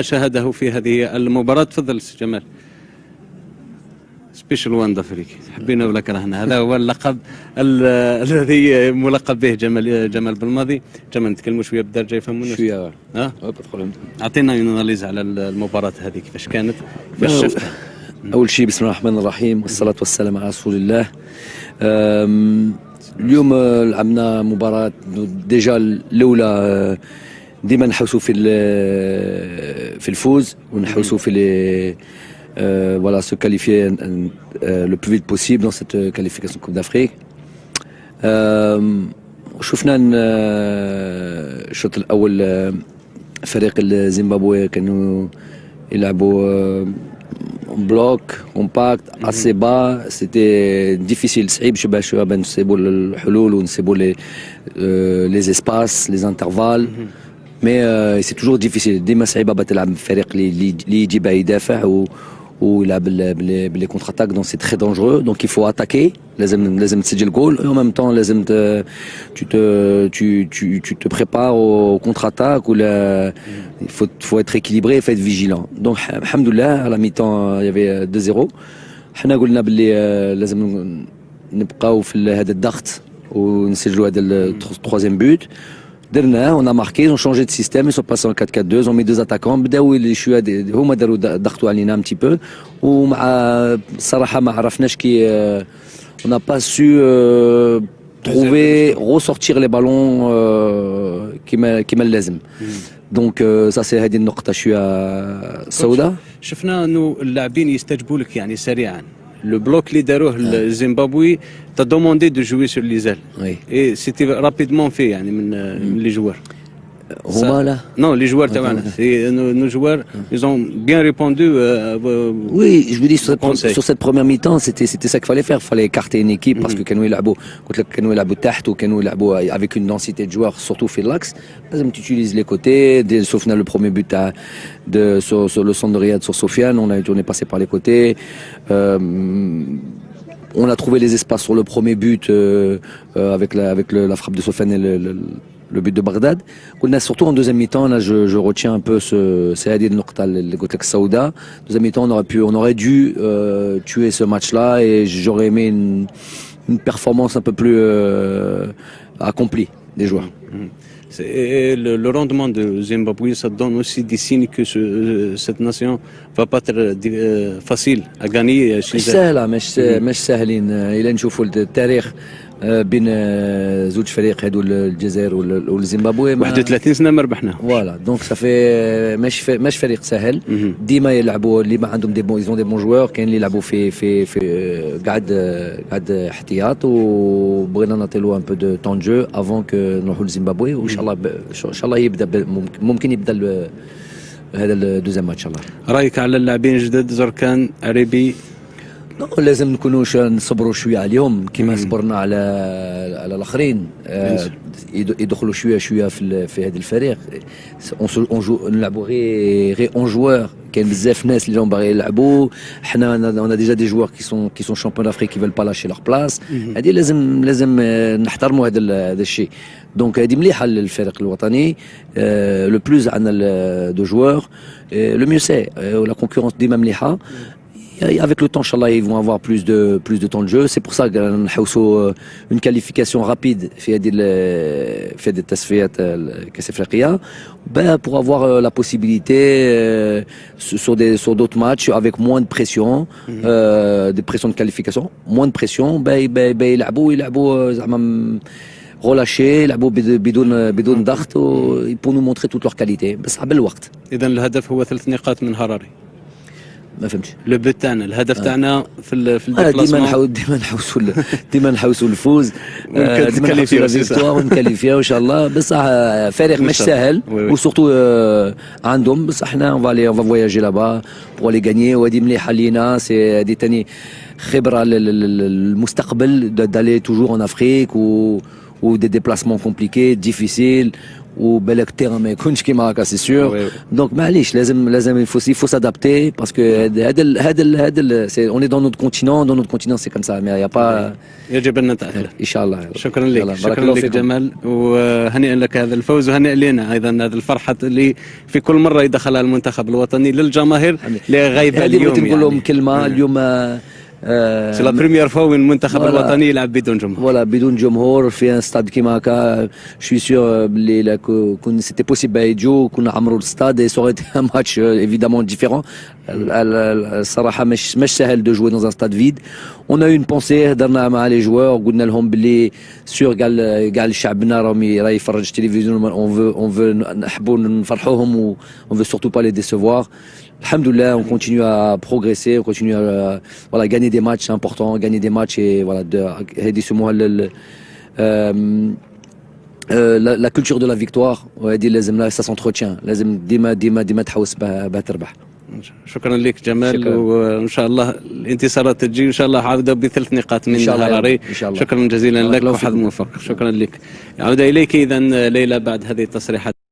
شاهده في هذه المباراة. تفضل سي جمال. سبيشال وان افريقي، حبينا ولا كرهنا، هذا هو اللقب الذي ملقب به جمال بالماضي. جمال نتكلموا شويه بالدرجه يفهمونا شويه. اعطينا اناليز على المباراه هذه، كيفاش كانت، كيفاش شفتها؟ اول شيء بسم الله الرحمن الرحيم والصلاه والسلام على رسول الله. اليوم لعبنا مباراه ديجا الاولى، ديما نحوسوا في الفوز ونحوسوا في voilà, se qualifier le plus vite possible dans cette qualification Coupe d'Afrique. شفنا الشوط الأول فريق الزيمبابوي كانوا يلعبوا بلوك كومباكت assez bas, c'était difficile. صعيب شوية بين نسيبوا الحلول ونسيبوا les espaces, les intervalles. Mais c'est toujours difficile. ديما صعيبة تلعب فريق اللي يجي بقى يدافع où il a les contre-attaques, donc c'est très dangereux. Donc il faut attaquer, لازم تسجل goal, et en même temps tu te prépares au contre-attaque, il faut être équilibré et faut être vigilant. Donc alhamdoulilah, à la mi-temps il y avait 2-0. حنا قلنا باللي لازم نبقاو في هذا الضغط ونسجلوا هذا الترويزيام بوت. درناه، on a marqué, ils ont changé de système, ils sont passés en 4-4-2, ils ont mis deux attaquants, بداو شويه هما داروا ضغطوا علينا un petit peu. ومع الصراحه ما عرفناش كي on n'a pas su trouver ressortir les ballons كما اللازم. دونك ça c'est هذه النقطه شويه سوداء. شفنا انه اللاعبين يستجيبوا لك يعني سريعا. Le bloc اللي داروه الزيمبابوي t'a demandé de jouer sur les ailes. Oui. Et c'était rapidement fait يعني من les joueurs. هما لا. Non, les joueurs تاعنا. Nos joueurs, ils ont bien répondu. Oui, je vous dis sur cette première mi-temps, c'était ça qu'il fallait faire. Il fallait écarter une équipe parce que كانوا يلعبوا تحت وكانوا يلعبوا avec une densité de joueurs, surtout في l'axe. لازم tu utilises les côtés. Sauf le premier but sur le centre de Riyad sur Sofiane, on est passé par les côtés. On a trouvé les espaces sur le premier but avec la frappe de Sofiane et le but de Bagdad. Surtout en deuxième mi-temps, là je retiens un peu c'est Hadi Nokta, le Gotek Saouda. Deuxième mi-temps, on aurait dû tuer ce match-là et j'aurais aimé une performance un peu plus accomplie des joueurs. Le rendement de Zimbabwe, ça donne aussi des signes que cette nation va pas être facile à gagner. مش سهلين إلا نشوفوا التاريخ بين زوج فريق هذو الجزائر والزيمبابوي 31 سنه ما ربحنا. فوالا دونك صافي مش فريق سهل. ديما يلعبوا اللي ما عندهم دي بون ايزون دي بون جوار، كاين اللي يلعبوا في قاعد احتياط، وبغينا نعطيلو ان بو دو طون جو افون كو نروحوا لزيمبابوي، وان شاء الله يبدا ممكن يبدا هذا الدوزيام ماتش ان شاء الله. رايك على اللاعبين الجدد زركان عريبي؟ لازم نكونوش نصبروا شويه عليهم كما صبرنا على الاخرين. يدخلوا شويه في هذا الفريق. نلعبوا غير اون جوار. كاين بزاف ناس اللي باغي يلعبوا. حنا انا ديجا دي جوار كي سون شامبيون دافريك كي فيل با لاشي لور بلاص. هذه لازم نحترموا هذا الشيء. دونك هذه مليحه للفريق الوطني. لو بلوز عندنا دو جوار لو ميو سي، لا كونكورونس ديما مليحه. Avec le temps, Inch'Allah, ils vont avoir plus de temps de jeu. C'est pour ça qu'on a une qualification rapide fait des tasfiyat Kass Afriqiya, pour avoir la possibilité sur d'autres matchs avec moins de pression, des pressions de qualification, moins de pression, يلعبوا زعما relâchés, يلعبوا بدون ضغط pour nous montrer toute leur qualité. بس بالوقت. إذا الهدف هو 3 نقاط من هراري. ما فهمتش. لو بوت تاعنا الهدف تاعنا في الديبلاسمون ديما نحوسوا الفوز، ونكاليفيو ان شاء الله. بصح فريق مش سهل وسورتو عندهم، بصح حنا اون فا فواياجي لابا بور لي غانيي، وهذه مليحه لينا. سي هذه ثاني خبره للمستقبل، دالي توجور ان افريك و des déplacements compliqués, difficiles, وبالك التيران ما يكونش كيما هكا سي سور. دونك معليش لازم يفو سادابتي باسكو هذا اون اي دون نوت كونتينون سي كوم سا مي يا با يجب ان نتاقلم ان شاء الله. شكرا لك، شكرا لك جمال، وهنيئا لك هذا الفوز وهنيئا لنا ايضا هذه الفرحه اللي في كل مره يدخلها المنتخب الوطني للجماهير اللي غايبه اليوم. هذه نقول لهم كلمه اليوم سي لا بريمير فوا وين المنتخب الوطني يلعب بدون جمهور. فوالا بدون جمهور في ان ستاد كيما هكا. شوي سيغ بلي كون سيتي بوسيبل يجو كنا عمروا الستاد اي سوغي ان ماتش ايفيدامون ديفيرون. الصراحه مش سهل دو جوي دون ان ستاد فيد. اون اون بونسي هضرنا مع لي جوار قلنا لهم بلي سيغ كاع شعبنا راهم يفرج التلفزيون اون فو نحبوا نفرحوهم و اون فو سورتو با لي ديسيفوار. Alhamdoulilah, on continue à progresser, on continue à voilà, gagner des matchs importants, gagner des matchs et voilà, la culture de la victoire, ça s'entretient. لازم ديما تحوس بها تربح. شكرا لك جمال، وان شاء الله الانتصارات تجي وان شاء الله عوده ب3 نقاط من هراري. شكرا جزيلا لك وحظ موفق. شكرا لك. عوده اليك اذا ليلى بعد هذه التصريحات.